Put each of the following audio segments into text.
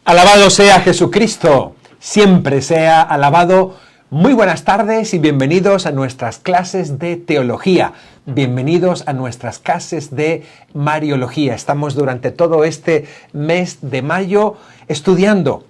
Alabado sea Jesucristo, siempre sea alabado. Muy buenas tardes y bienvenidos a nuestras clases de teología. Bienvenidos a nuestras clases de Mariología. Estamos durante todo este mes de mayo estudiando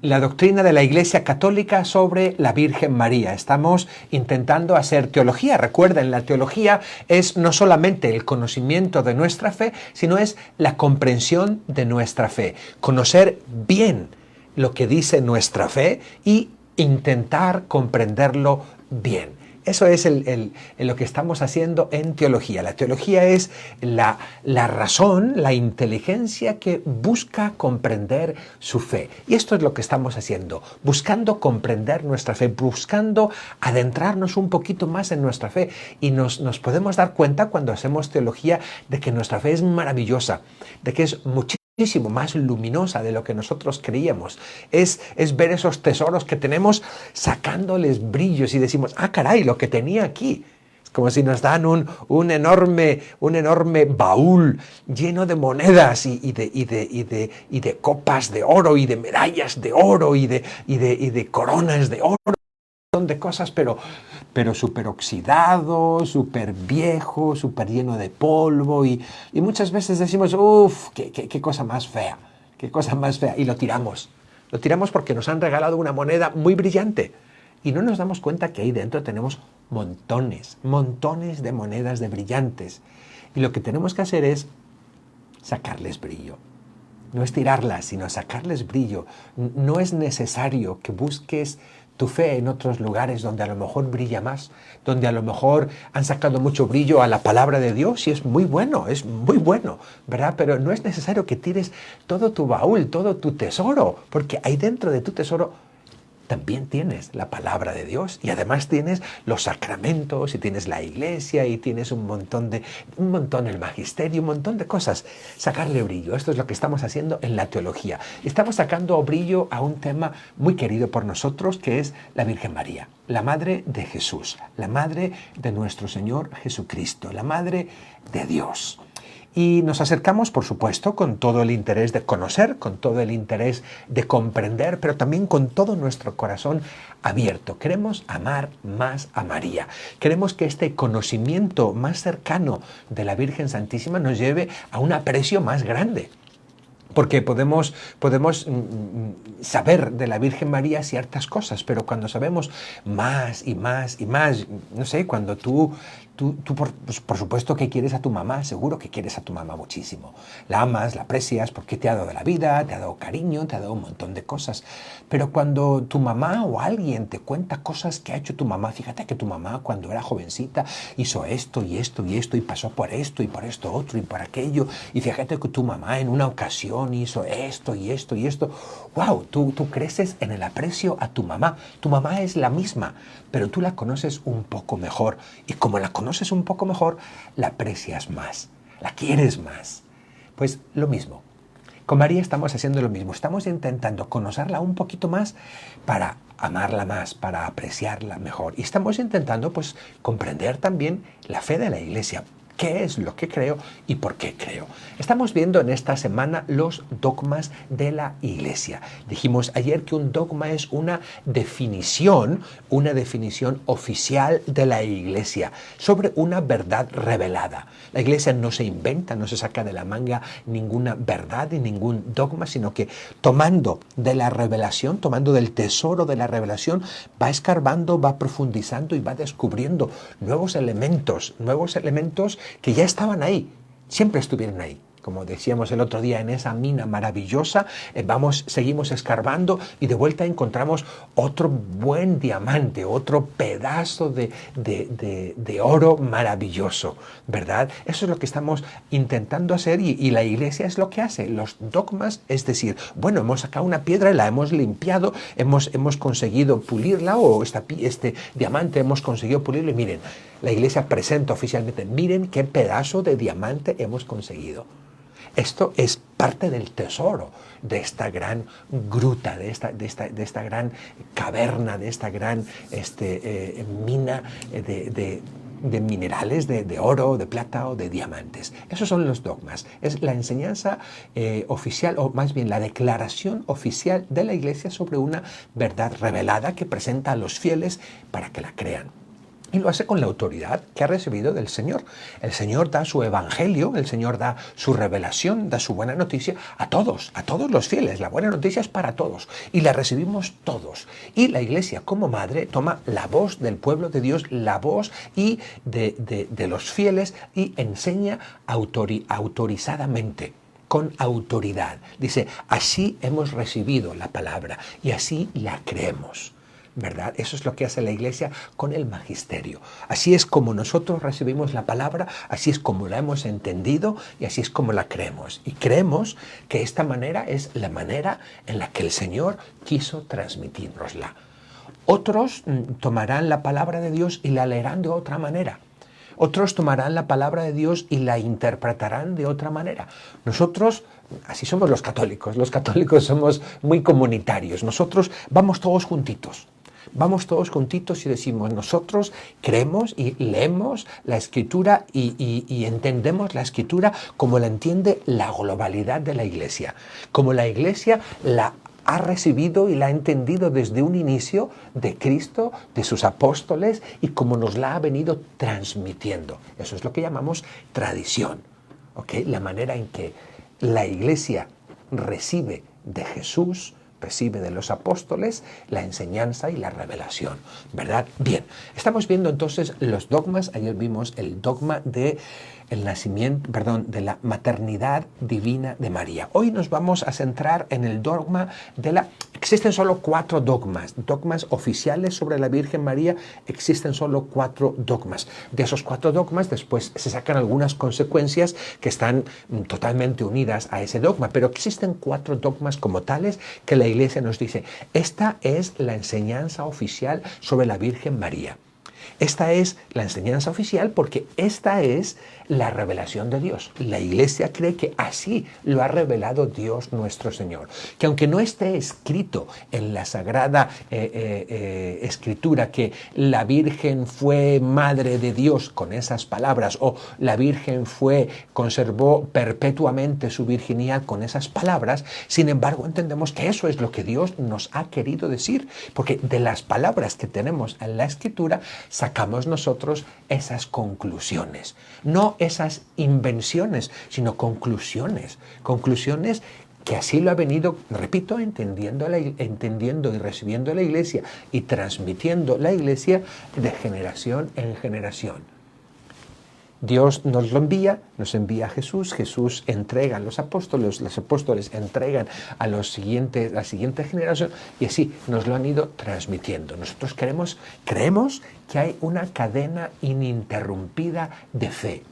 la doctrina de la Iglesia Católica sobre la Virgen María. Estamos intentando hacer teología. Recuerden, la teología es no solamente el conocimiento de nuestra fe, sino es la comprensión de nuestra fe. Conocer bien lo que dice nuestra fe y intentar comprenderlo bien. Eso es lo que estamos haciendo en teología. La teología es la razón, la inteligencia que busca comprender su fe. Y esto es lo que estamos haciendo, buscando comprender nuestra fe, buscando adentrarnos un poquito más en nuestra fe. Y nos podemos dar cuenta cuando hacemos teología de que nuestra fe es maravillosa, de que es muchísimo más luminosa de lo que nosotros creíamos. Es ver esos tesoros que tenemos sacándoles brillos y decimos, ah, caray, lo que tenía aquí. Es como si nos dan un enorme baúl lleno de monedas y de copas de oro y de medallas de oro y de coronas de oro. De cosas, pero súper oxidado, súper viejo, súper lleno de polvo y muchas veces decimos, uff, qué cosa más fea, qué cosa más fea, y lo tiramos porque nos han regalado una moneda muy brillante y no nos damos cuenta que ahí dentro tenemos montones de monedas de brillantes y lo que tenemos que hacer es sacarles brillo. No es tirarlas, sino sacarles brillo. No es necesario que busques tu fe en otros lugares donde a lo mejor brilla más, donde a lo mejor han sacado mucho brillo a la palabra de Dios y es muy bueno, ¿verdad? Pero no es necesario que tires todo tu baúl, todo tu tesoro, porque ahí dentro de tu tesoro también tienes la palabra de Dios y además tienes los sacramentos y tienes la iglesia y tienes un montón el magisterio, un montón de cosas. Sacarle brillo, esto es lo que estamos haciendo en la teología. Estamos sacando brillo a un tema muy querido por nosotros que es la Virgen María, la Madre de Jesús, la Madre de nuestro Señor Jesucristo, la Madre de Dios. Y nos acercamos, por supuesto, con todo el interés de conocer, con todo el interés de comprender, pero también con todo nuestro corazón abierto. Queremos amar más a María. Queremos que este conocimiento más cercano de la Virgen Santísima nos lleve a un aprecio más grande. Porque podemos saber de la Virgen María ciertas cosas, pero cuando sabemos más y más y más, no sé, cuando tú por supuesto que quieres a tu mamá, seguro que quieres a tu mamá muchísimo. La amas, la aprecias porque te ha dado la vida, te ha dado cariño, te ha dado un montón de cosas. Pero cuando tu mamá o alguien te cuenta cosas que ha hecho tu mamá, fíjate que tu mamá cuando era jovencita hizo esto y esto y esto y pasó por esto otro y por aquello. Y fíjate que tu mamá en una ocasión hizo esto y esto y esto. ¡Wow! Tú creces en el aprecio a tu mamá. Tu mamá es la misma, pero tú la conoces un poco mejor. Y como la conoces un poco mejor, la aprecias más, la quieres más. Pues lo mismo. Con María estamos haciendo lo mismo. Estamos intentando conocerla un poquito más para amarla más, para apreciarla mejor. Y estamos intentando, pues, comprender también la fe de la Iglesia. ¿Qué es lo que creo y por qué creo? Estamos viendo en esta semana los dogmas de la Iglesia. Dijimos ayer que un dogma es una definición oficial de la Iglesia sobre una verdad revelada. La Iglesia no se inventa, no se saca de la manga ninguna verdad y ningún dogma, sino que tomando de la revelación, tomando del tesoro de la revelación, va escarbando, va profundizando y va descubriendo nuevos elementos que ya estaban ahí, siempre estuvieron ahí. Como decíamos el otro día, en esa mina maravillosa, seguimos escarbando y de vuelta encontramos otro buen diamante, otro pedazo de oro maravilloso, ¿verdad? Eso es lo que estamos intentando hacer y la Iglesia es lo que hace. Los dogmas, es decir, bueno, hemos sacado una piedra y la hemos limpiado, hemos conseguido pulirla o este diamante hemos conseguido pulirlo y miren, la Iglesia presenta oficialmente, miren qué pedazo de diamante hemos conseguido. Esto es parte del tesoro de esta gran gruta, de esta gran caverna, de esta gran mina de minerales, de oro, de plata o de diamantes. Esos son los dogmas. Es la enseñanza oficial, o más bien la declaración oficial de la Iglesia sobre una verdad revelada que presenta a los fieles para que la crean. Y lo hace con la autoridad que ha recibido del Señor. El Señor da su evangelio, el Señor da su revelación, da su buena noticia a todos los fieles. La buena noticia es para todos y la recibimos todos. Y la Iglesia como madre toma la voz del pueblo de Dios, la voz y de los fieles y enseña autorizadamente, con autoridad. Dice, así hemos recibido la palabra y así la creemos. ¿Verdad? Eso es lo que hace la Iglesia con el magisterio. Así es como nosotros recibimos la palabra, así es como la hemos entendido y así es como la creemos. Y creemos que esta manera es la manera en la que el Señor quiso transmitírnosla. Otros tomarán la palabra de Dios y la leerán de otra manera. Otros tomarán la palabra de Dios y la interpretarán de otra manera. Nosotros, así somos los católicos somos muy comunitarios. Nosotros vamos todos juntitos. Vamos todos juntitos y decimos, nosotros creemos y leemos la Escritura y entendemos la Escritura como la entiende la globalidad de la Iglesia, como la Iglesia la ha recibido y la ha entendido desde un inicio de Cristo, de sus apóstoles y como nos la ha venido transmitiendo. Eso es lo que llamamos tradición, ¿ok? La manera en que la Iglesia recibe de Jesús, recibe de los apóstoles la enseñanza y la revelación, ¿verdad? Bien, estamos viendo entonces los dogmas. Ayer vimos el dogma de de la maternidad divina de María. Hoy nos vamos a centrar en el dogma Existen solo 4 dogmas oficiales sobre la Virgen María. Existen solo 4 dogmas. De esos 4 dogmas después se sacan algunas consecuencias que están totalmente unidas a ese dogma, pero existen 4 dogmas como tales que la Iglesia nos dice, esta es la enseñanza oficial sobre la Virgen María. Esta es la enseñanza oficial porque esta es la revelación de Dios. La Iglesia cree que así lo ha revelado Dios nuestro Señor. Que aunque no esté escrito en la Sagrada Escritura que la Virgen fue madre de Dios con esas palabras o la Virgen conservó perpetuamente su virginidad con esas palabras, sin embargo entendemos que eso es lo que Dios nos ha querido decir. Porque de las palabras que tenemos en la Escritura sacamos nosotros esas conclusiones. No esas invenciones, sino conclusiones. Conclusiones que así lo ha venido, repito, entendiendo y recibiendo la Iglesia y transmitiendo la Iglesia de generación en generación. Dios nos envía a Jesús, Jesús entrega a los apóstoles entregan a la siguiente generación y así nos lo han ido transmitiendo. Nosotros creemos que hay una cadena ininterrumpida de fe.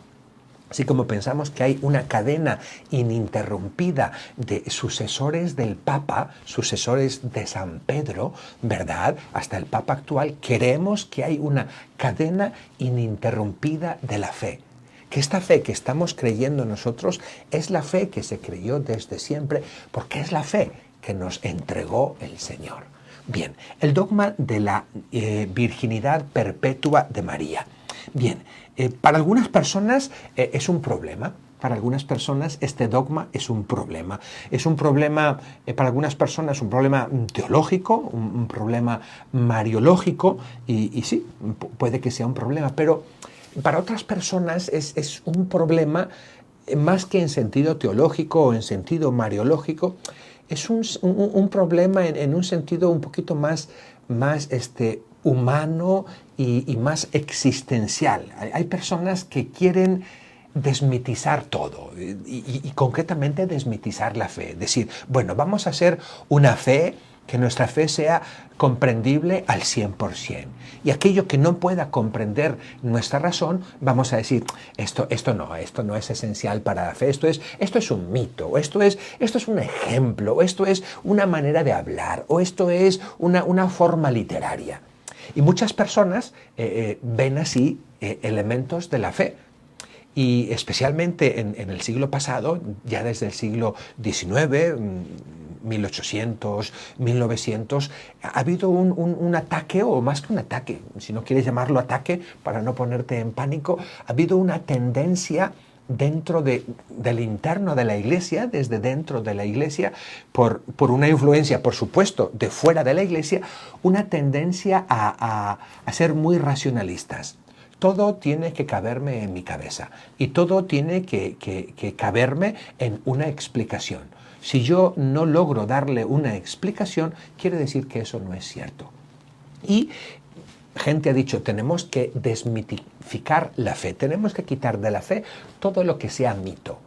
Así como pensamos que hay una cadena ininterrumpida de sucesores del Papa, sucesores de San Pedro, ¿verdad? Hasta el Papa actual, creemos que hay una cadena ininterrumpida de la fe. Que esta fe que estamos creyendo nosotros es la fe que se creyó desde siempre, porque es la fe que nos entregó el Señor. Bien, el dogma de la virginidad perpetua de María. Bien, para algunas personas es un problema. Para algunas personas este dogma es un problema. Es un problema, para algunas personas, un problema teológico, un problema mariológico, y sí, puede que sea un problema, pero para otras personas es un problema más que en sentido teológico o en sentido mariológico. Es un problema en un sentido un poquito más humano y más existencial. Hay personas que quieren desmitizar todo y concretamente desmitizar la fe. Decir, bueno, vamos a hacer una fe que nuestra fe sea comprendible al 100%. Y aquello que no pueda comprender nuestra razón, vamos a decir, esto no es esencial para la fe, esto es un mito, o esto es un ejemplo, o esto es una manera de hablar, o esto es una forma literaria. Y muchas personas ven así elementos de la fe. Y especialmente en el siglo pasado, ya desde el siglo XIX, 1800, 1900, ha habido un ataque, o más que un ataque, si no quieres llamarlo ataque para no ponerte en pánico, ha habido una tendencia dentro del interno de la Iglesia, desde dentro de la Iglesia, por una influencia, por supuesto, de fuera de la Iglesia, una tendencia a ser muy racionalistas. Todo tiene que caberme en mi cabeza y todo tiene que caberme en una explicación. Si yo no logro darle una explicación, quiere decir que eso no es cierto. Y gente ha dicho, tenemos que desmitificar la fe, tenemos que quitar de la fe todo lo que sea mito.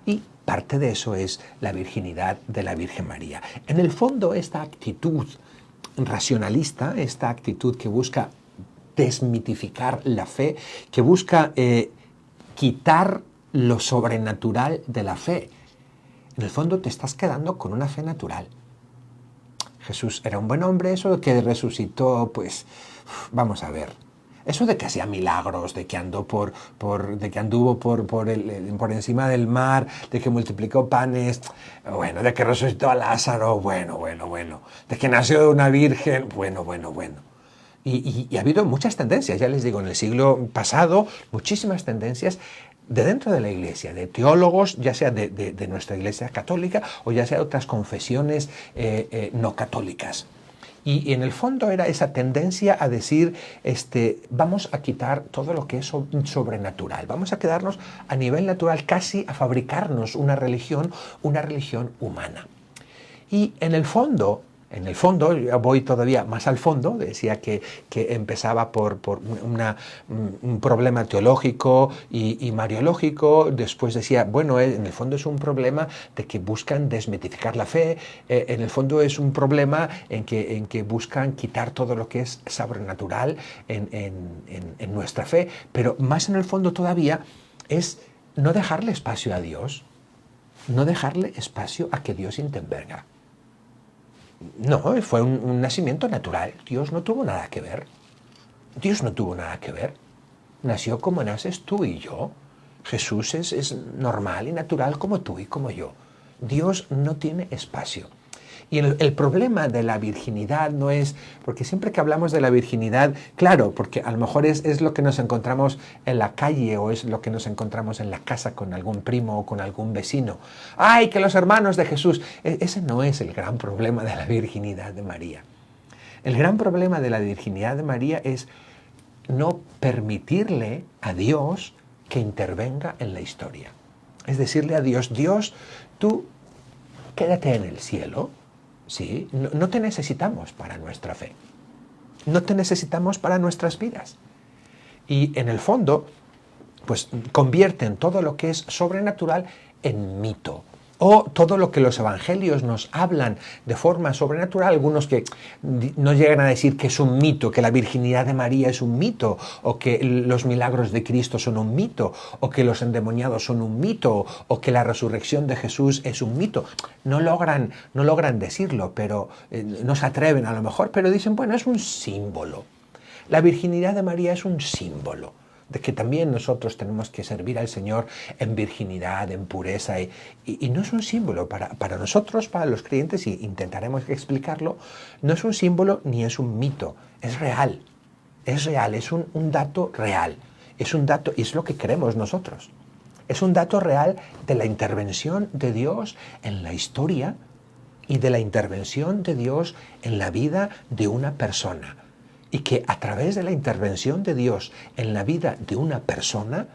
Y parte de eso es la virginidad de la Virgen María. En el fondo, esta actitud racionalista, esta actitud que busca desmitificar la fe, que busca quitar lo sobrenatural de la fe, en el fondo te estás quedando con una fe natural. Jesús era un buen hombre, eso de que resucitó, pues vamos a ver. Eso de que hacía milagros, de que anduvo por encima del mar, de que multiplicó panes, bueno, de que resucitó a Lázaro, bueno. De que nació de una virgen, bueno. Y ha habido muchas tendencias, ya les digo, en el siglo pasado, muchísimas tendencias de dentro de la Iglesia, de teólogos, ya sea de nuestra Iglesia católica o ya sea de otras confesiones no católicas. Y en el fondo era esa tendencia a decir, vamos a quitar todo lo que es sobrenatural, vamos a quedarnos a nivel natural, casi a fabricarnos una religión humana. Y en el fondo, yo voy todavía más al fondo, decía que empezaba por un problema teológico y mariológico, después decía, bueno, en el fondo es un problema de que buscan desmitificar la fe, en el fondo es un problema en que buscan quitar todo lo que es sobrenatural en nuestra fe, pero más en el fondo todavía es no dejarle espacio a Dios, no dejarle espacio a que Dios intervenga. No, fue un nacimiento natural. Dios no tuvo nada que ver. Nació como naces tú y yo. Jesús es normal y natural como tú y como yo. Dios no tiene espacio. Y el problema de la virginidad no es, porque siempre que hablamos de la virginidad, claro, porque a lo mejor es lo que nos encontramos en la calle o es lo que nos encontramos en la casa con algún primo o con algún vecino. ¡Ay, que los hermanos de Jesús! Ese no es el gran problema de la virginidad de María. El gran problema de la virginidad de María es no permitirle a Dios que intervenga en la historia. Es decirle a Dios, Dios, tú quédate en el cielo. Sí, no te necesitamos para nuestra fe. No te necesitamos para nuestras vidas. Y en el fondo, pues convierten todo lo que es sobrenatural en mito. O todo lo que los evangelios nos hablan de forma sobrenatural, algunos que no llegan a decir que es un mito, que la virginidad de María es un mito, o que los milagros de Cristo son un mito, o que los endemoniados son un mito, o que la resurrección de Jesús es un mito. No logran decirlo, pero no se atreven a lo mejor, pero dicen, bueno, es un símbolo. La virginidad de María es un símbolo de que también nosotros tenemos que servir al Señor en virginidad, en pureza, y no es un símbolo para nosotros, para los creyentes, y intentaremos explicarlo, no es un símbolo ni es un mito, es real, es un dato real, es un dato, y es lo que creemos nosotros, es un dato real de la intervención de Dios en la historia y de la intervención de Dios en la vida de una persona. Y que a través de la intervención de Dios en la vida de una persona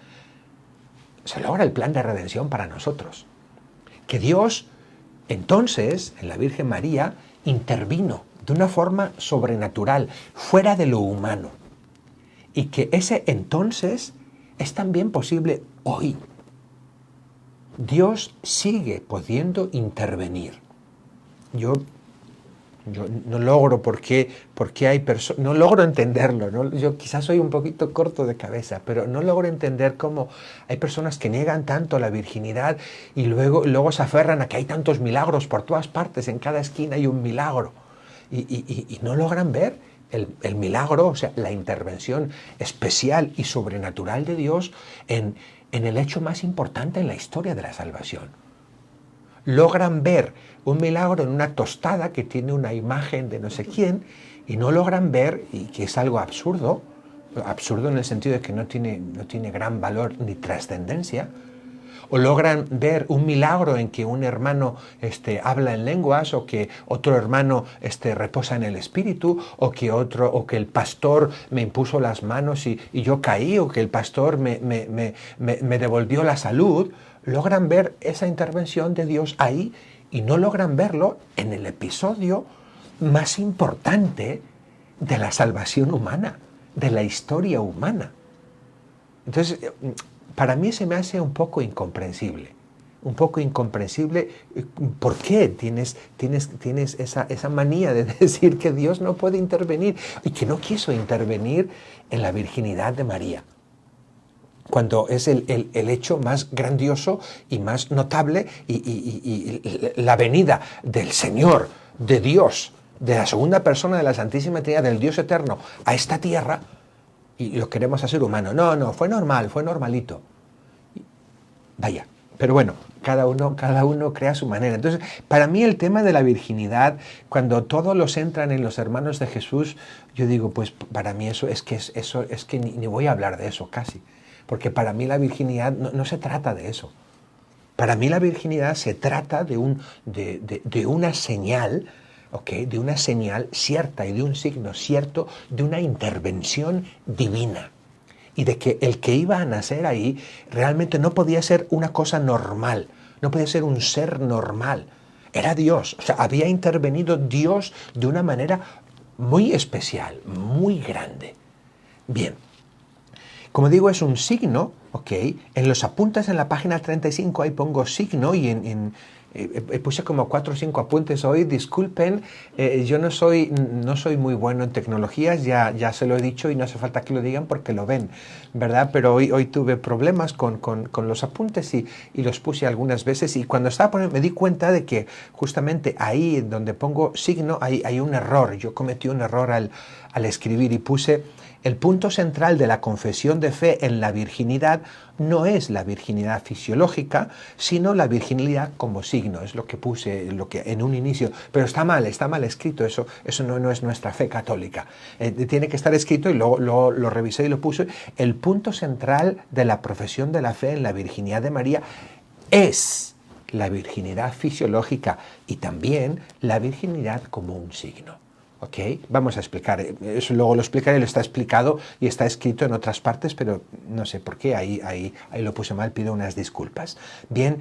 se logra el plan de redención para nosotros. Que Dios, entonces, en la Virgen María, intervino de una forma sobrenatural, fuera de lo humano. Y que ese entonces es también posible hoy. Dios sigue pudiendo intervenir. Yo no logro por qué hay personas, no logro entenderlo, ¿no? Yo quizás soy un poquito corto de cabeza, pero no logro entender cómo hay personas que niegan tanto la virginidad y luego se aferran a que hay tantos milagros por todas partes, en cada esquina hay un milagro, y no logran ver el milagro, o sea, la intervención especial y sobrenatural de Dios en el hecho más importante en la historia de la salvación. logran ver un milagro en una tostada que tiene una imagen de no sé quién y no logran ver, y que es algo absurdo, absurdo en el sentido de que no tiene gran valor ni trascendencia, o logran ver un milagro en que un hermano habla en lenguas, o que otro hermano reposa en el espíritu, o que el pastor me impuso las manos y yo caí, o que el pastor me devolvió la salud. Logran ver esa intervención de Dios ahí y no logran verlo en el episodio más importante de la salvación humana, de la historia humana. Entonces, para mí se me hace un poco incomprensible. ¿Por qué tienes esa manía de decir que Dios no puede intervenir y que no quiso intervenir en la virginidad de María? Cuando es el hecho más grandioso y más notable, y la venida del Señor, de Dios, de la segunda persona de la Santísima Trinidad, del Dios eterno, a esta tierra, y lo queremos hacer humano. No, fue normal, fue normalito. Vaya, pero bueno, cada uno crea su manera. Entonces, para mí el tema de la virginidad, cuando todos los entran en los hermanos de Jesús, yo digo, pues para mí eso es que ni voy a hablar de eso casi. Porque para mí la virginidad no se trata de eso. Para mí la virginidad se trata de una señal, ¿okay? De una señal cierta y de un signo cierto, de una intervención divina. Y de que el que iba a nacer ahí realmente no podía ser una cosa normal, no podía ser un ser normal. Era Dios, o sea, había intervenido Dios de una manera muy especial, muy grande. Bien. Como digo, es un signo, ¿ok? En los apuntes en la página 35 ahí pongo signo y puse como 4 o 5 apuntes hoy. Disculpen, yo no soy muy bueno en tecnologías, ya se lo he dicho y no hace falta que lo digan porque lo ven, ¿verdad? Pero hoy tuve problemas con los apuntes y los puse algunas veces, y cuando estaba poniendo me di cuenta de que justamente ahí donde pongo signo hay un error. Yo cometí un error al escribir y puse: el punto central de la confesión de fe en la virginidad no es la virginidad fisiológica, sino la virginidad como signo. Es lo que puse en un inicio. Pero está mal escrito. Eso no es nuestra fe católica. Tiene que estar escrito, y luego lo revisé y lo puse. El punto central de la profesión de la fe en la virginidad de María es la virginidad fisiológica y también la virginidad como un signo. ¿Ok? Vamos a explicar, eso luego lo explicaré, lo está explicado y está escrito en otras partes, pero no sé por qué, ahí lo puse mal, pido unas disculpas. Bien,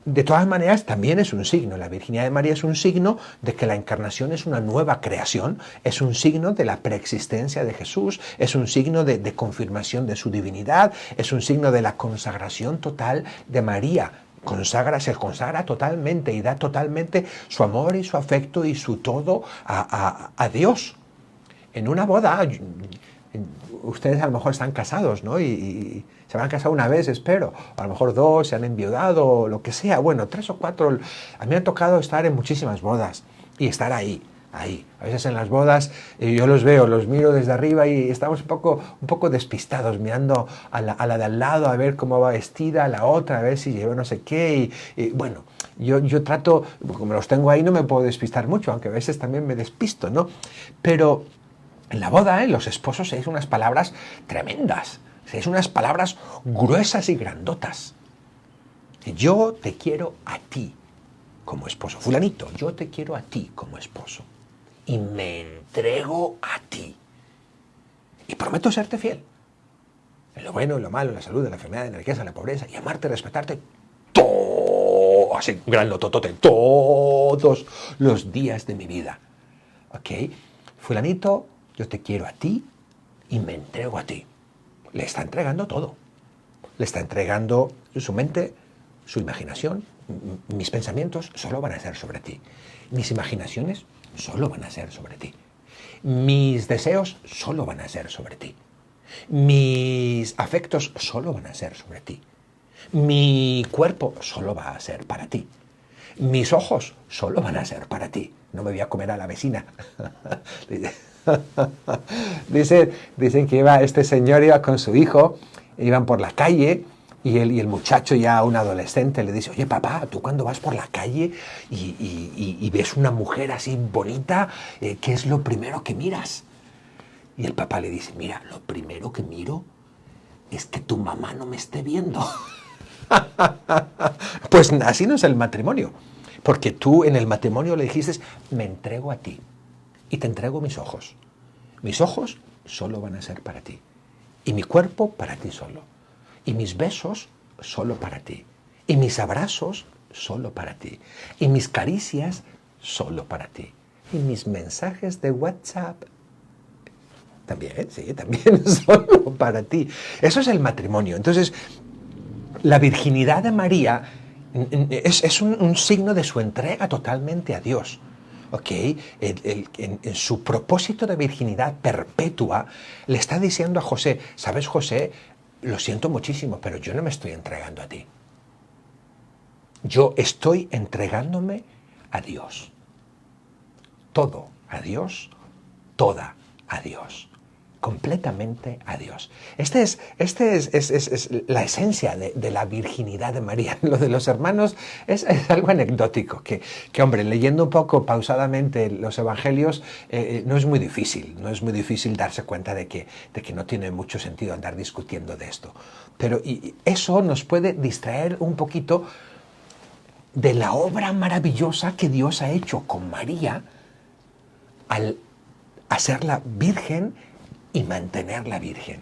de todas maneras también es un signo, la virginidad de María es un signo de que la encarnación es una nueva creación, es un signo de la preexistencia de Jesús, es un signo de confirmación de su divinidad, es un signo de la consagración total de María. Se consagra totalmente y da totalmente su amor y su afecto y su todo a Dios. En una boda, ustedes a lo mejor están casados, ¿no? Y se habrán casado una vez, espero. A lo mejor 2, se han enviudado, o lo que sea. Bueno, 3 o 4. A mí me ha tocado estar en muchísimas bodas y estar ahí. A veces en las bodas yo los veo, los miro desde arriba y estamos un poco despistados, mirando a la de al lado a ver cómo va vestida, a la otra a ver si lleva no sé qué. Y bueno, yo trato, como los tengo ahí no me puedo despistar mucho, aunque a veces también me despisto, ¿no? Pero en la boda, los esposos es unas palabras tremendas, es unas palabras gruesas y grandotas. Yo te quiero a ti como esposo. Fulanito, yo te quiero a ti como esposo. Y me entrego a ti. Y prometo serte fiel. En lo bueno, en lo malo, en la salud, en la enfermedad, en la riqueza, en la pobreza. Y amarte, respetarte. Todo, así, grandototote, todos los días de mi vida. ¿Ok? Fulanito, yo te quiero a ti y me entrego a ti. Le está entregando todo. Le está entregando su mente, su imaginación. Mis pensamientos solo van a ser sobre ti. Mis imaginaciones solo van a ser sobre ti. Mis deseos solo van a ser sobre ti. Mis afectos solo van a ser sobre ti. Mi cuerpo solo va a ser para ti. Mis ojos solo van a ser para ti. No me voy a comer a la vecina. Dicen que este señor iba con su hijo, iban por la calle y el muchacho, ya un adolescente, le dice, oye papá, tú cuando vas por la calle y ves una mujer así bonita, ¿qué es lo primero que miras? Y el papá le dice, mira, lo primero que miro es que tu mamá no me esté viendo. Pues así no es el matrimonio, porque tú en el matrimonio le dijiste, me entrego a ti y te entrego mis ojos. Mis ojos solo van a ser para ti, y mi cuerpo para ti solo, y mis besos solo para ti, y mis abrazos solo para ti, y mis caricias solo para ti, y mis mensajes de WhatsApp también, sí, también solo para ti. Eso es el matrimonio. Entonces, la virginidad de María es un signo de su entrega totalmente a Dios. ¿Ok? En su propósito de virginidad perpetua, le está diciendo a José, ¿sabes, José? Lo siento muchísimo, pero yo no me estoy entregando a ti. Yo estoy entregándome a Dios. Todo a Dios, toda a Dios. Completamente a Dios. Esta es la esencia de la virginidad de María. Lo de los hermanos es algo anecdótico, que, hombre, leyendo un poco pausadamente los evangelios, no es muy difícil darse cuenta de que no tiene mucho sentido andar discutiendo de esto. Pero eso nos puede distraer un poquito de la obra maravillosa que Dios ha hecho con María al hacerla virgen y mantenerla virgen.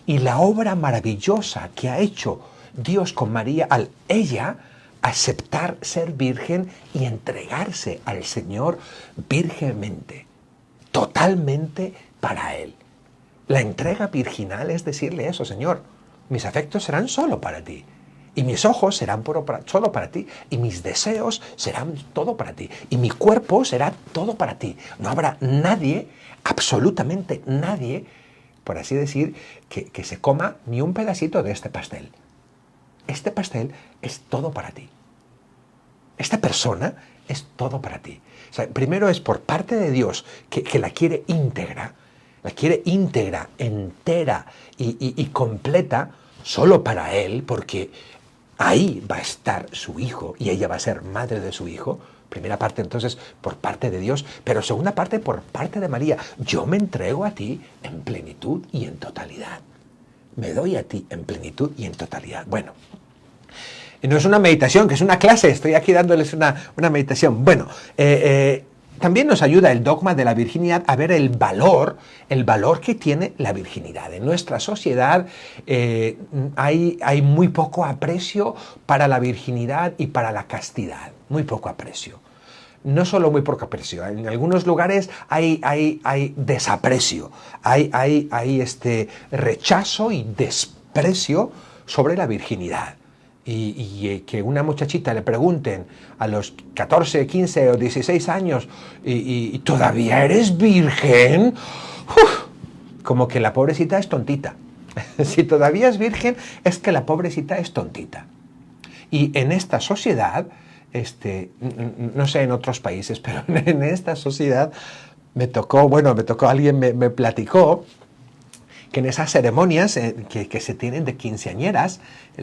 Y la obra maravillosa que ha hecho Dios con María al ella aceptar ser virgen y entregarse al Señor virgenmente, totalmente para Él. La entrega virginal es decirle eso, Señor, mis afectos serán solo para ti, y mis ojos serán solo para ti, y mis deseos serán todo para ti, y mi cuerpo será todo para ti. No habrá nadie, absolutamente nadie, por así decir, que se coma ni un pedacito de este pastel. Este pastel es todo para ti. Esta persona es todo para ti. O sea, primero es por parte de Dios que la quiere íntegra, entera y completa, solo para Él, porque ahí va a estar su hijo y ella va a ser madre de su hijo. Primera parte, entonces, por parte de Dios, pero segunda parte, por parte de María. Yo me entrego a ti en plenitud y en totalidad. Me doy a ti en plenitud y en totalidad. Bueno, no es una meditación, que es una clase, estoy aquí dándoles una meditación. Bueno, también nos ayuda el dogma de la virginidad a ver el valor que tiene la virginidad. En nuestra sociedad hay muy poco aprecio para la virginidad y para la castidad, muy poco aprecio. No solo muy poco aprecio, en algunos lugares hay desaprecio, hay rechazo y desprecio sobre la virginidad. Y que una muchachita le pregunten a los 14, 15 o 16 años y ¿todavía eres virgen? ¡Uf! Como que la pobrecita es tontita. Si todavía es virgen, es que la pobrecita es tontita. Y en esta sociedad, no sé en otros países, pero en esta sociedad me tocó, alguien me platicó que en esas ceremonias que se tienen de quinceañeras,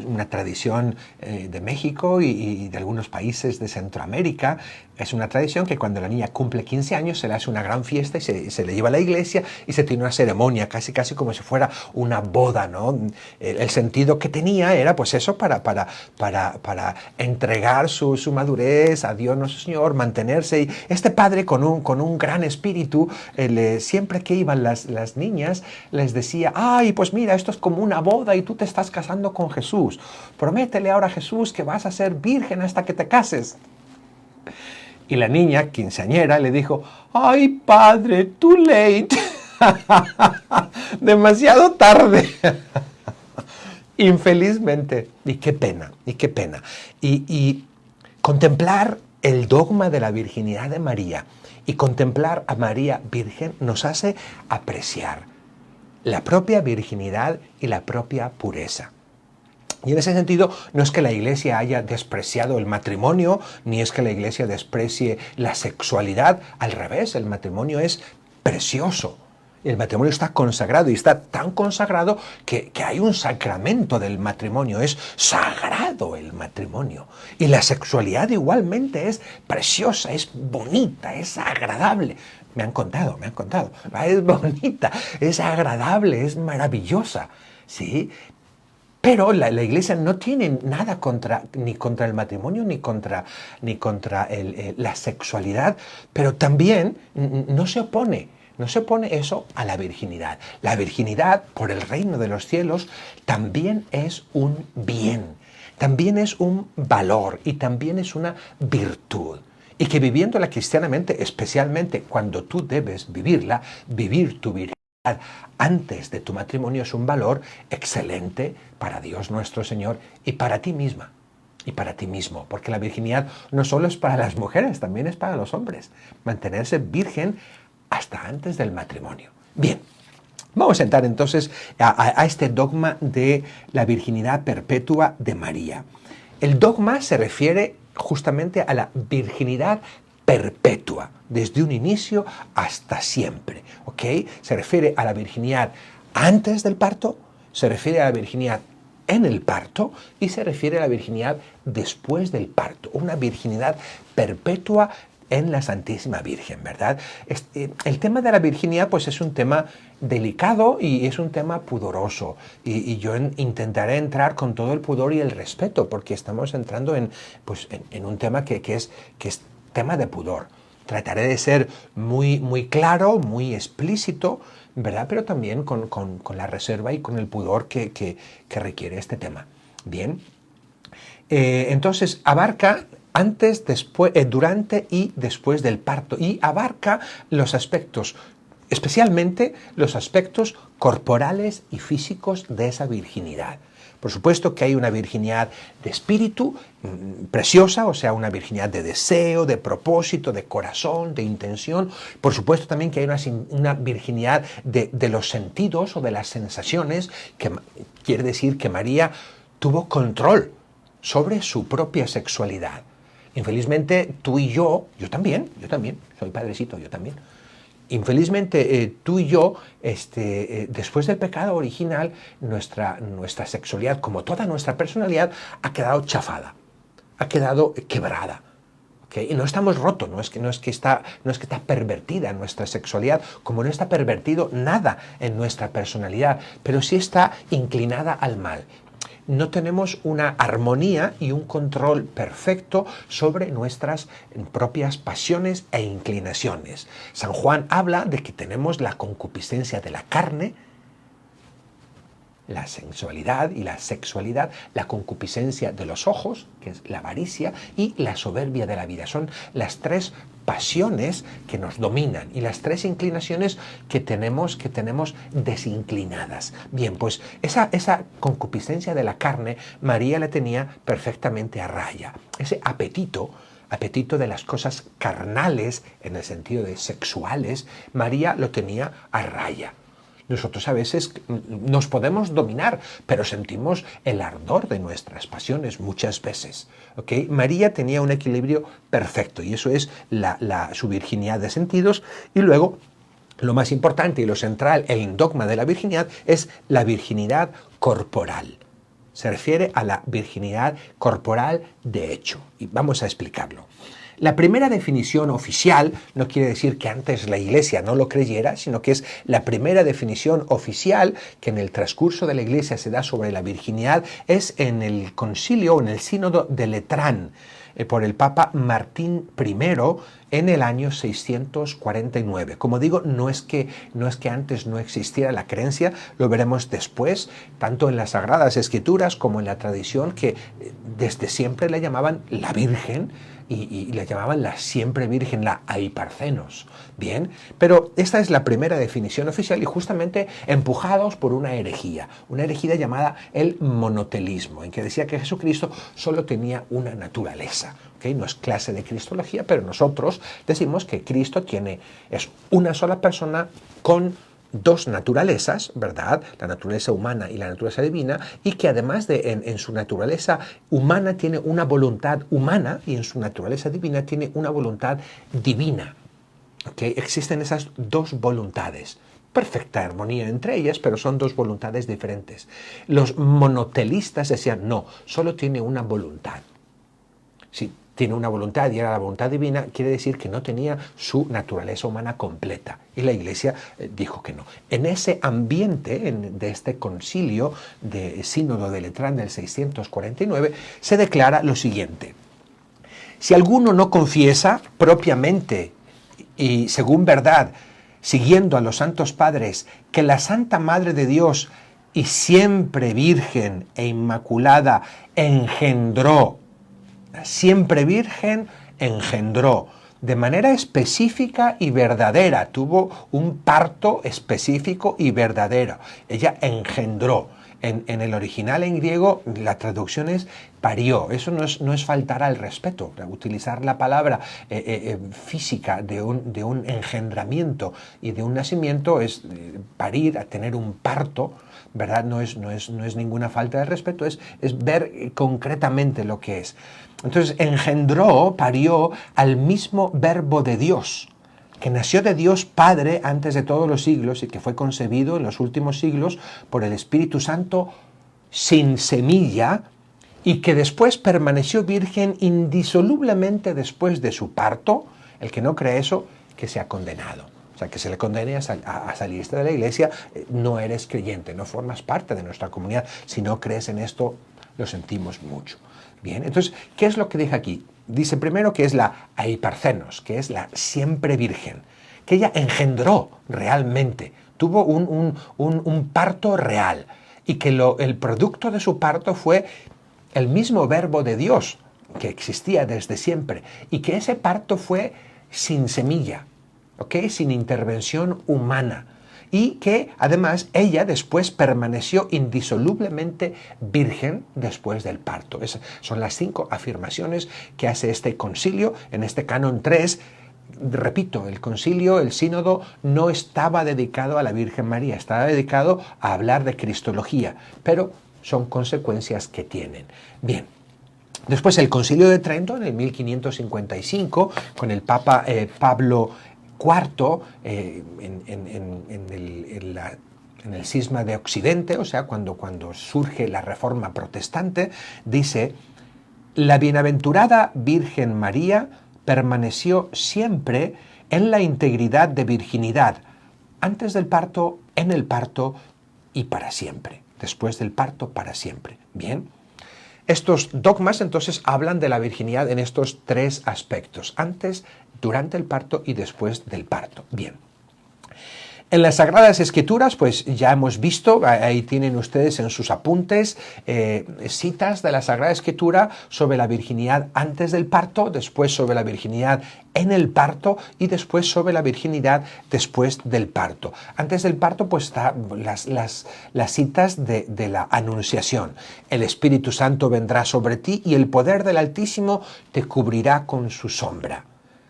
una tradición de México y de algunos países de Centroamérica, es una tradición que cuando la niña cumple 15 años se le hace una gran fiesta y se le lleva a la iglesia y se tiene una ceremonia, casi como si fuera una boda, ¿no? El sentido que tenía era pues eso, para entregar su madurez a Dios nuestro Señor, mantenerse. Y este padre con un gran espíritu, siempre que iban las niñas, les decía, ay, pues mira, esto es como una boda y tú te estás casando con Jesús. Prométele ahora a Jesús que vas a ser virgen hasta que te cases. Y la niña, quinceañera, le dijo, ay, padre, too late. Demasiado tarde. Infelizmente. Y qué pena. Y contemplar el dogma de la virginidad de María y contemplar a María virgen nos hace apreciar la propia virginidad y la propia pureza. Y en ese sentido, no es que la Iglesia haya despreciado el matrimonio, ni es que la Iglesia desprecie la sexualidad. Al revés, el matrimonio es precioso. El matrimonio está consagrado y está tan consagrado que hay un sacramento del matrimonio. Es sagrado el matrimonio. Y la sexualidad igualmente es preciosa, es bonita, es agradable. Me han contado. Es bonita, es agradable, es maravillosa. ¿Sí? Pero la Iglesia no tiene nada ni contra el matrimonio ni contra la sexualidad, pero también no se opone. No se opone eso a la virginidad. La virginidad, por el reino de los cielos, también es un bien, también es un valor y también es una virtud. Y que viviéndola cristianamente, especialmente cuando tú debes vivirla, vivir tu virginidad antes de tu matrimonio es un valor excelente para Dios nuestro Señor y para ti misma y para ti mismo, porque la virginidad no solo es para las mujeres, también es para los hombres. Mantenerse virgen hasta antes del matrimonio. Bien, vamos a entrar entonces a este dogma de la virginidad perpetua de María. El dogma se refiere justamente a la virginidad perpetua, desde un inicio hasta siempre, ¿ok? Se refiere a la virginidad antes del parto, se refiere a la virginidad en el parto y se refiere a la virginidad después del parto, una virginidad perpetua en la Santísima Virgen, ¿verdad? El tema de la virginidad pues es un tema delicado y es un tema pudoroso y yo intentaré entrar con todo el pudor y el respeto porque estamos entrando en un tema que es tema de pudor. Trataré de ser muy claro, muy explícito, ¿verdad? Pero también con la reserva y con el pudor que requiere este tema. Bien, entonces abarca antes, después, durante y después del parto y abarca los aspectos, especialmente los aspectos corporales y físicos de esa virginidad. Por supuesto que hay una virginidad de espíritu preciosa, o sea, una virginidad de deseo, de propósito, de corazón, de intención. Por supuesto también que hay una virginidad de los sentidos o de las sensaciones, que quiere decir que María tuvo control sobre su propia sexualidad. Infelizmente tú y yo también, soy padrecito, yo también. Infelizmente, tú y yo, después del pecado original, nuestra sexualidad, como toda nuestra personalidad, ha quedado chafada, ha quedado quebrada. ¿Okay? Y no estamos rotos, no es que está pervertida nuestra sexualidad, como no está pervertido nada en nuestra personalidad, pero sí está inclinada al mal. No tenemos una armonía y un control perfecto sobre nuestras propias pasiones e inclinaciones. San Juan habla de que tenemos la concupiscencia de la carne, la sensualidad y la sexualidad, la concupiscencia de los ojos, que es la avaricia, y la soberbia de la vida. Son las tres pasiones que nos dominan y las tres inclinaciones que tenemos desinclinadas. Bien, pues esa concupiscencia de la carne, María la tenía perfectamente a raya. Ese apetito de las cosas carnales, en el sentido de sexuales, María lo tenía a raya. Nosotros a veces nos podemos dominar, pero sentimos el ardor de nuestras pasiones muchas veces. ¿Okay? María tenía un equilibrio perfecto y eso es su virginidad de sentidos. Y luego, lo más importante y lo central, el dogma de la virginidad, es la virginidad corporal. Se refiere a la virginidad corporal de hecho. Y vamos a explicarlo. La primera definición oficial no quiere decir que antes la Iglesia no lo creyera, sino que es la primera definición oficial que en el transcurso de la Iglesia se da sobre la virginidad, es en el concilio, en el sínodo de Letrán, por el Papa Martín I en el año 649. Como digo, no es que antes no existiera la creencia, lo veremos después, tanto en las Sagradas Escrituras como en la tradición, que desde siempre la llamaban la Virgen, y la llamaban la siempre virgen, la aiparcenos. Bien, pero esta es la primera definición oficial y justamente empujados por una herejía llamada el monotelismo, en que decía que Jesucristo solo tenía una naturaleza. ¿Okay? No es clase de cristología, pero nosotros decimos que Cristo es una sola persona con dos naturalezas, ¿verdad? La naturaleza humana y la naturaleza divina, y que además en su naturaleza humana tiene una voluntad humana y en su naturaleza divina tiene una voluntad divina. ¿Okay? Existen esas dos voluntades. perfecta armonía entre ellas, pero son dos voluntades diferentes. Los monotelistas decían, no, solo tiene una voluntad. Si tiene una voluntad y era la voluntad divina, quiere decir que no tenía su naturaleza humana completa. Y la Iglesia dijo que no. En ese ambiente de este concilio de Sínodo de Letrán del 649, se declara lo siguiente. Si alguno no confiesa propiamente y según verdad, siguiendo a los santos padres, que la Santa Madre de Dios y siempre virgen e inmaculada engendró, siempre virgen engendró, de manera específica y verdadera, tuvo un parto específico y verdadero. Ella engendró. En el original en griego la traducción es parió. Eso no es faltar al respeto. Utilizar la palabra física de un engendramiento y de un nacimiento es parir, a tener un parto, ¿verdad? No es ninguna falta de respeto, es ver concretamente lo que es. Entonces engendró, parió al mismo Verbo de Dios, que nació de Dios Padre antes de todos los siglos y que fue concebido en los últimos siglos por el Espíritu Santo sin semilla y que después permaneció virgen indisolublemente después de su parto. El que no cree eso, que sea condenado. O sea, que se le condene a salirse de la iglesia, no eres creyente, no formas parte de nuestra comunidad. Si no crees en esto, lo sentimos mucho. Bien, entonces, ¿qué es lo que dice aquí? Dice primero que es la aiparcenos, que es la siempre virgen, que ella engendró realmente, tuvo un parto real y que el producto de su parto fue el mismo Verbo de Dios que existía desde siempre y que ese parto fue sin semilla, ¿ok? Sin intervención humana. Y que además ella después permaneció indisolublemente virgen después del parto. Esas son las 5 afirmaciones que hace este concilio en este canon 3. Repito, el concilio, el sínodo, no estaba dedicado a la Virgen María, estaba dedicado a hablar de cristología, pero son consecuencias que tienen. Bien. Después el concilio de Trento en el 1555 con el Papa Pablo IV en el cisma de Occidente, o sea, cuando surge la Reforma Protestante, dice: la bienaventurada Virgen María permaneció siempre en la integridad de virginidad, antes del parto, en el parto y para siempre, después del parto para siempre. Bien. Estos dogmas entonces hablan de la virginidad en estos 3 aspectos: antes, durante el parto y después del parto. Bien. En las Sagradas Escrituras, pues ya hemos visto, ahí tienen ustedes en sus apuntes, citas de la Sagrada Escritura sobre la virginidad antes del parto, después sobre la virginidad en el parto y después sobre la virginidad después del parto. Antes del parto, pues están las citas de la Anunciación. El Espíritu Santo vendrá sobre ti y el poder del Altísimo te cubrirá con su sombra.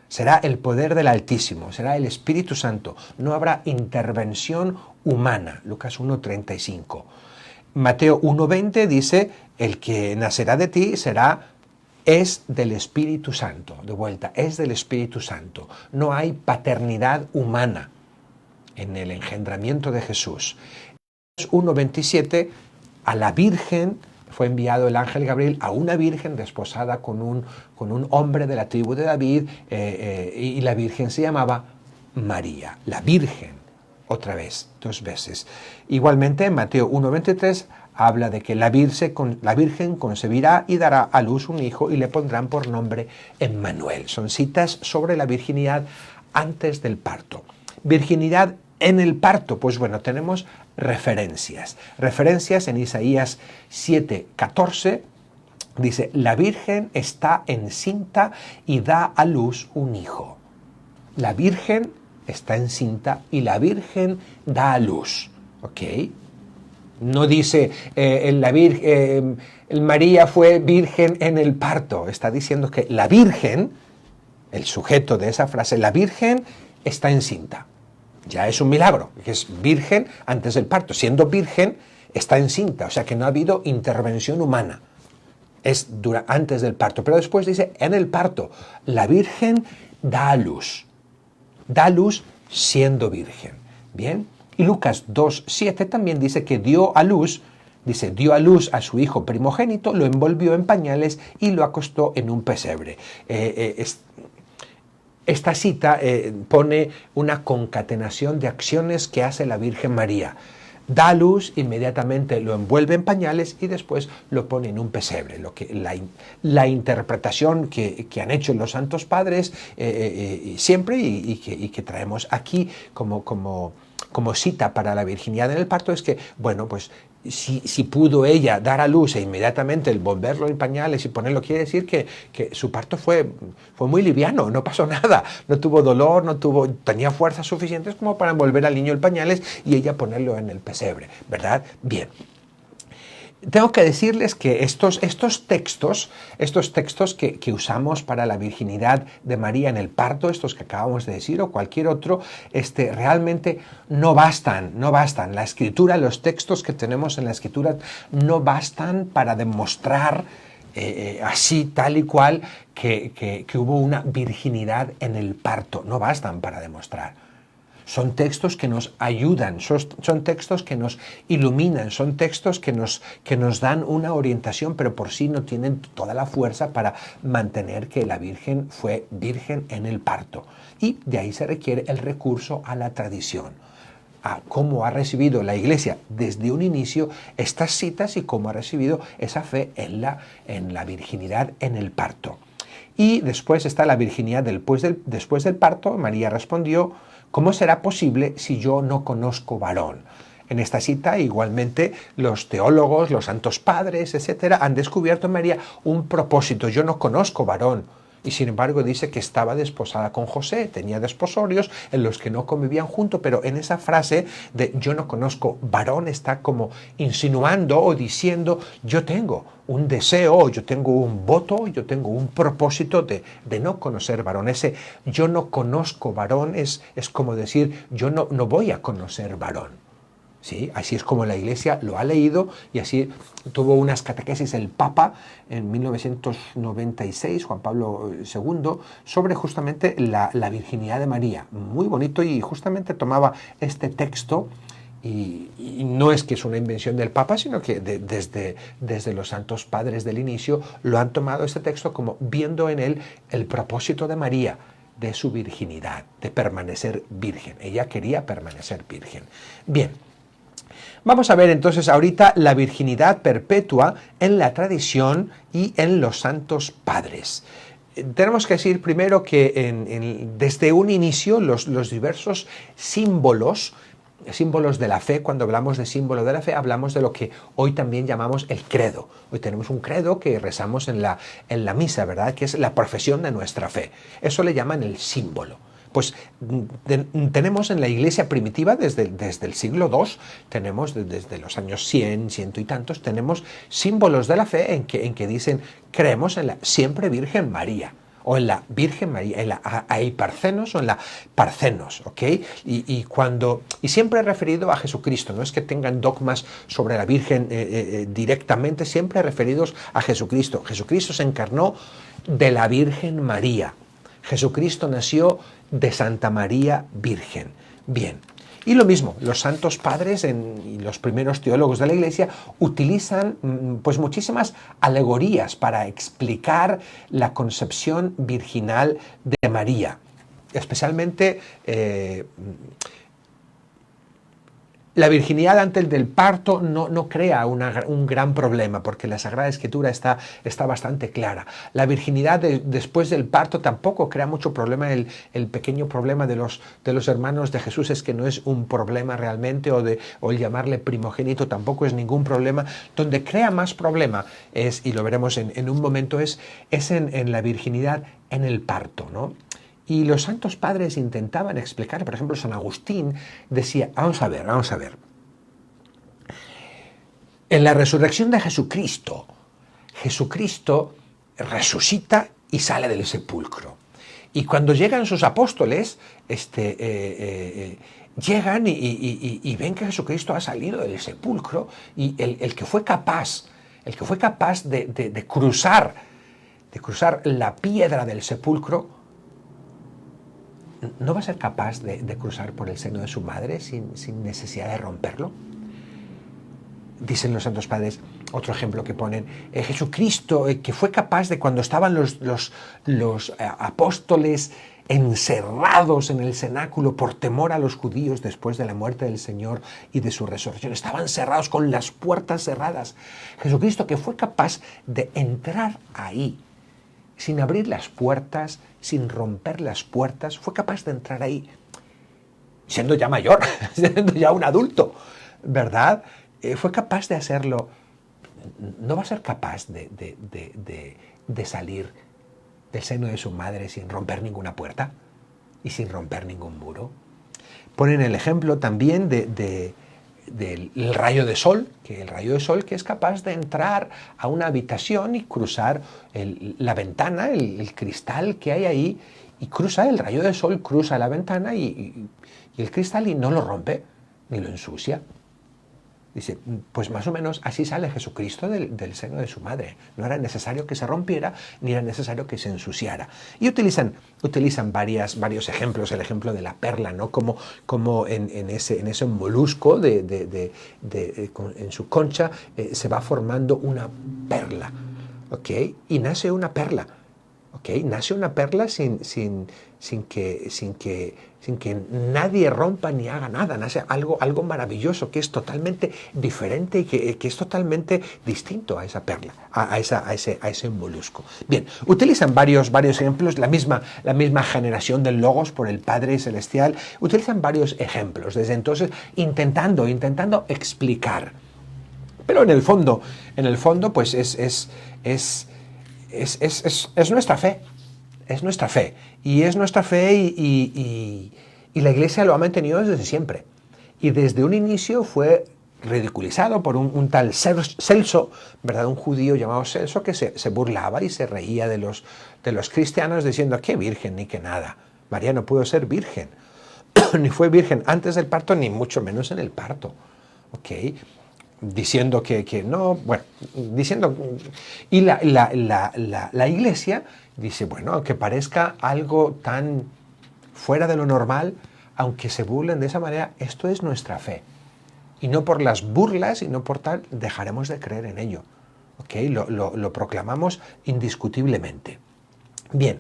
Será el poder del Altísimo, será el Espíritu Santo. No habrá intervención humana. Lucas 1:35. Mateo 1:20 dice: el que nacerá de ti es del Espíritu Santo. De vuelta, es del Espíritu Santo. No hay paternidad humana en el engendramiento de Jesús. 1:27, a la Virgen fue enviado el ángel Gabriel a una virgen desposada con un hombre de la tribu de David, y la virgen se llamaba María. La Virgen, otra vez, 2 veces. Igualmente, en Mateo 1:23 habla de que la Virgen concebirá y dará a luz un hijo y le pondrán por nombre Emmanuel. Son citas sobre la virginidad antes del parto. Virginidad en el parto, pues bueno, tenemos referencias. Referencias en Isaías 7:14, dice: la Virgen está encinta y da a luz un hijo. La Virgen está encinta y la Virgen da a luz. ¿Ok? No dice María fue virgen en el parto. Está diciendo que la Virgen, el sujeto de esa frase, la Virgen está encinta. Ya es un milagro, que es virgen antes del parto. Siendo virgen, está encinta, o sea que no ha habido intervención humana. Es antes del parto. Pero después dice, en el parto, la Virgen da a luz. Da a luz siendo virgen. Bien. Y Lucas 2:7 también dice que dio a luz a su hijo primogénito, lo envolvió en pañales y lo acostó en un pesebre. Esta cita pone una concatenación de acciones que hace la Virgen María. Da a luz, inmediatamente lo envuelve en pañales y después lo pone en un pesebre. La interpretación que han hecho los santos padres siempre y que traemos aquí como cita para la virginidad en el parto es que, bueno, pues si pudo ella dar a luz e inmediatamente envolverlo en pañales y ponerlo, quiere decir que su parto fue muy liviano, no pasó nada, no tuvo dolor, tenía fuerzas suficientes como para envolver al niño en pañales y ella ponerlo en el pesebre, ¿verdad? Bien. Tengo que decirles que estos textos que usamos para la virginidad de María en el parto, estos que acabamos de decir o cualquier otro, realmente no bastan. La escritura, los textos que tenemos en la escritura no bastan para demostrar así, tal y cual, que hubo una virginidad en el parto. No bastan para demostrar. Son textos que nos ayudan, son textos que nos iluminan, son textos que nos dan una orientación, pero por sí no tienen toda la fuerza para mantener que la Virgen fue virgen en el parto. Y de ahí se requiere el recurso a la tradición, a cómo ha recibido la Iglesia desde un inicio estas citas y cómo ha recibido esa fe en la virginidad en el parto. Y después está la virginidad después del parto. María respondió: ¿cómo será posible si yo no conozco varón? En esta cita, igualmente, los teólogos, los santos padres, etcétera, han descubierto en María un propósito. Yo no conozco varón. Y sin embargo dice que estaba desposada con José, tenía desposorios en los que no convivían juntos, pero en esa frase de yo no conozco varón está como insinuando o diciendo yo tengo un deseo, yo tengo un voto, yo tengo un propósito de no conocer varón. Ese yo no conozco varón es como decir yo no voy a conocer varón. ¿Sí? Así es como la Iglesia lo ha leído y así tuvo unas catequesis el Papa en 1996, Juan Pablo II, sobre justamente la virginidad de María. Muy bonito, y justamente tomaba este texto y no es que es una invención del Papa, sino que desde los santos padres del inicio lo han tomado este texto como viendo en él el propósito de María, de su virginidad, de permanecer virgen. Ella quería permanecer virgen. Bien. Vamos a ver entonces ahorita la virginidad perpetua en la tradición y en los santos padres. Tenemos que decir primero que desde un inicio los diversos símbolos de la fe, cuando hablamos de símbolo de la fe, hablamos de lo que hoy también llamamos el credo. Hoy tenemos un credo que rezamos en la misa, ¿verdad? Que es la profesión de nuestra fe. Eso le llaman el símbolo. Pues tenemos en la Iglesia primitiva desde el siglo II, tenemos desde los años 100 y tantos, tenemos símbolos de la fe en que dicen creemos en la siempre Virgen María, o en la Virgen María, en la Aiparcenos o en la Parcenos, ¿ok? Y siempre referido a Jesucristo, no es que tengan dogmas sobre la Virgen directamente, siempre referidos a Jesucristo. Jesucristo se encarnó de la Virgen María. Jesucristo nació de Santa María Virgen. Bien. Y lo mismo, los santos padres y los primeros teólogos de la Iglesia utilizan pues muchísimas alegorías para explicar la concepción virginal de María. Especialmente la virginidad antes del parto no crea un gran problema, porque la Sagrada Escritura está bastante clara. La virginidad después del parto tampoco crea mucho problema. El pequeño problema de los hermanos de Jesús es que no es un problema realmente, o el llamarle primogénito tampoco es ningún problema. Donde crea más problema es, y lo veremos en un momento, es en la virginidad en el parto, ¿no? Y los santos padres intentaban explicar, por ejemplo, San Agustín decía, vamos a ver, en la resurrección de Jesucristo resucita y sale del sepulcro. Y cuando llegan sus apóstoles, llegan y ven que Jesucristo ha salido del sepulcro, y el que fue capaz de cruzar la piedra del sepulcro, ¿no va a ser capaz de cruzar por el seno de su madre sin necesidad de romperlo? Dicen los santos padres, otro ejemplo que ponen, Jesucristo, que fue capaz de cuando estaban los apóstoles encerrados en el cenáculo por temor a los judíos después de la muerte del Señor y de su resurrección, estaban cerrados con las puertas cerradas. Jesucristo, que fue capaz de entrar ahí, sin abrir las puertas, sin romper las puertas, fue capaz de entrar ahí, siendo ya mayor, siendo ya un adulto, ¿verdad? Fue capaz de hacerlo. ¿No va a ser capaz de salir del seno de su madre sin romper ninguna puerta y sin romper ningún muro? Ponen el ejemplo también del rayo de sol, que el rayo de sol que es capaz de entrar a una habitación y cruzar la ventana, el cristal que hay ahí, y cruza el rayo de sol, cruza la ventana y el cristal y no lo rompe ni lo ensucia. Dice, pues más o menos así sale Jesucristo del seno de su madre. No era necesario que se rompiera, ni era necesario que se ensuciara. Y utilizan varios ejemplos. El ejemplo de la perla, ¿no? Como en ese molusco en su concha se va formando una perla, ¿ok? Y nace una perla, ¿ok? Nace una perla sin que nadie rompa ni haga nada. Nace algo maravilloso que es totalmente diferente y que es totalmente distinto a esa perla, a ese molusco. Bien, utilizan varios ejemplos, la misma generación del Logos por el Padre Celestial, utilizan varios ejemplos desde entonces intentando explicar. Pero en el fondo pues es nuestra fe. Es nuestra fe. Y es nuestra fe y la Iglesia lo ha mantenido desde siempre. Y desde un inicio fue ridiculizado por un tal Celso, ¿verdad? Un judío llamado Celso que se burlaba y se reía de los cristianos diciendo, qué virgen ni qué nada. María no pudo ser virgen. Ni fue virgen antes del parto, ni mucho menos en el parto. ¿Ok? Diciendo que no, bueno, diciendo... Y la Iglesia dice, bueno, aunque parezca algo tan fuera de lo normal, aunque se burlen de esa manera, esto es nuestra fe. Y no por las burlas y no por tal, dejaremos de creer en ello. ¿Ok? Lo proclamamos indiscutiblemente. Bien.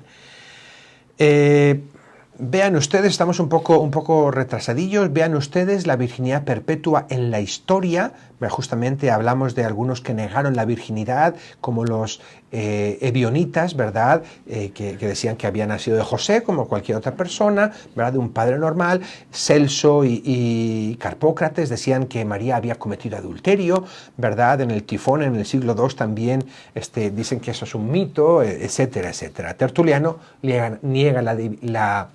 Vean ustedes, estamos un poco retrasadillos, vean ustedes la virginidad perpetua en la historia. Justamente hablamos de algunos que negaron la virginidad, como los ebionitas, ¿verdad? Que decían que había nacido de José, como cualquier otra persona, ¿verdad? De un padre normal. Celso y Carpócrates decían que María había cometido adulterio, ¿verdad? En el Tifón, en el siglo II también dicen que eso es un mito, etcétera, etcétera. Tertuliano niega la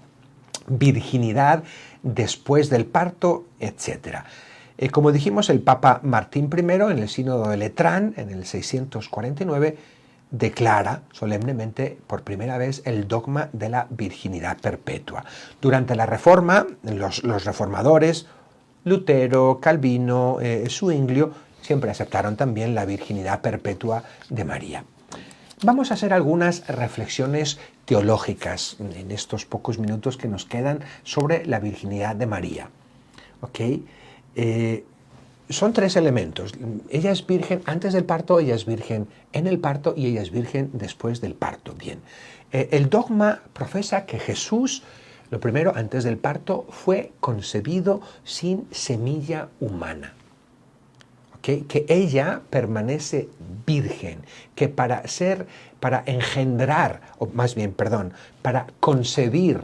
virginidad después del parto, etc. Como dijimos, el Papa Martín I, en el Sínodo de Letrán, en el 649, declara solemnemente por primera vez el dogma de la virginidad perpetua. Durante la Reforma, los reformadores, Lutero, Calvino, Zwinglio, siempre aceptaron también la virginidad perpetua de María. Vamos a hacer algunas reflexiones teológicas en estos pocos minutos que nos quedan sobre la virginidad de María. ¿Ok? Son tres elementos. Ella es virgen antes del parto, ella es virgen en el parto y ella es virgen después del parto. Bien. El dogma profesa que Jesús, lo primero, antes del parto, fue concebido sin semilla humana. Que ella permanece virgen, que para engendrar, o más bien, perdón, para concebir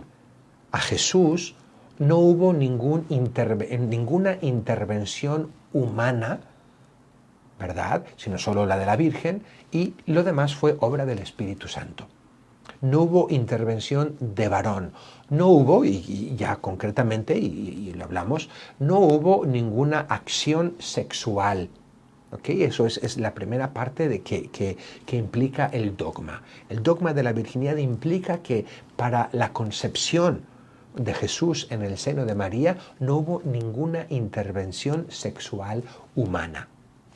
a Jesús no hubo ninguna intervención humana, ¿verdad? Sino solo la de la Virgen, y lo demás fue obra del Espíritu Santo. No hubo intervención de varón, no hubo, y ya concretamente, y lo hablamos, no hubo ninguna acción sexual. ¿Okay? Eso es la primera parte de que implica el dogma. El dogma de la virginidad implica que para la concepción de Jesús en el seno de María no hubo ninguna intervención sexual humana.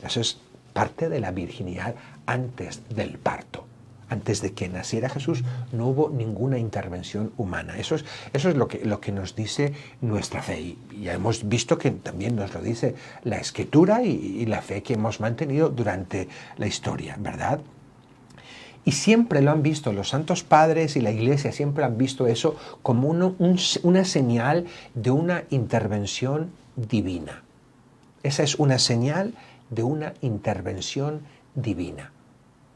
Eso es parte de la virginidad antes del parto. Antes de que naciera Jesús no hubo ninguna intervención humana. Eso es lo que nos dice nuestra fe. Y ya hemos visto que también nos lo dice la Escritura y la fe que hemos mantenido durante la historia, ¿verdad? Y siempre lo han visto, los santos padres y la Iglesia siempre han visto eso como una señal de una intervención divina. Esa es una señal de una intervención divina.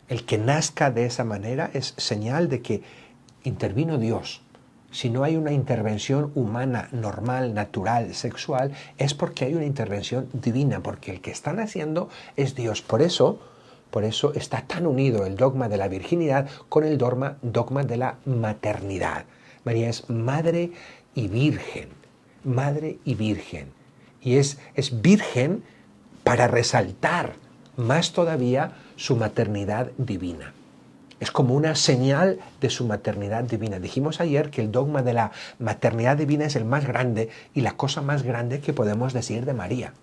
El que nazca de esa manera es señal de que intervino Dios. Si no hay una intervención humana, normal, natural, sexual, es porque hay una intervención divina, porque el que está naciendo es Dios. Por eso está tan unido el dogma de la virginidad con el dogma de la maternidad. María es madre y virgen, madre y virgen. Y es virgen para resaltar más todavía su maternidad divina. Es como una señal de su maternidad divina. Dijimos ayer que el dogma de la maternidad divina es el más grande y la cosa más grande que podemos decir de María.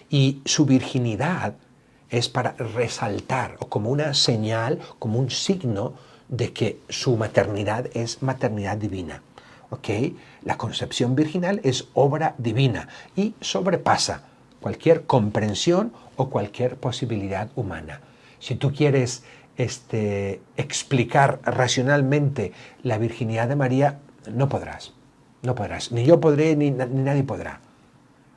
Y su virginidad es para resaltar, o como una señal, como un signo de que su maternidad es maternidad divina. ¿Ok? La concepción virginal es obra divina y sobrepasa cualquier comprensión o cualquier posibilidad humana. Si tú quieres explicar racionalmente la virginidad de María, no podrás. No podrás. Ni yo podré, ni nadie podrá.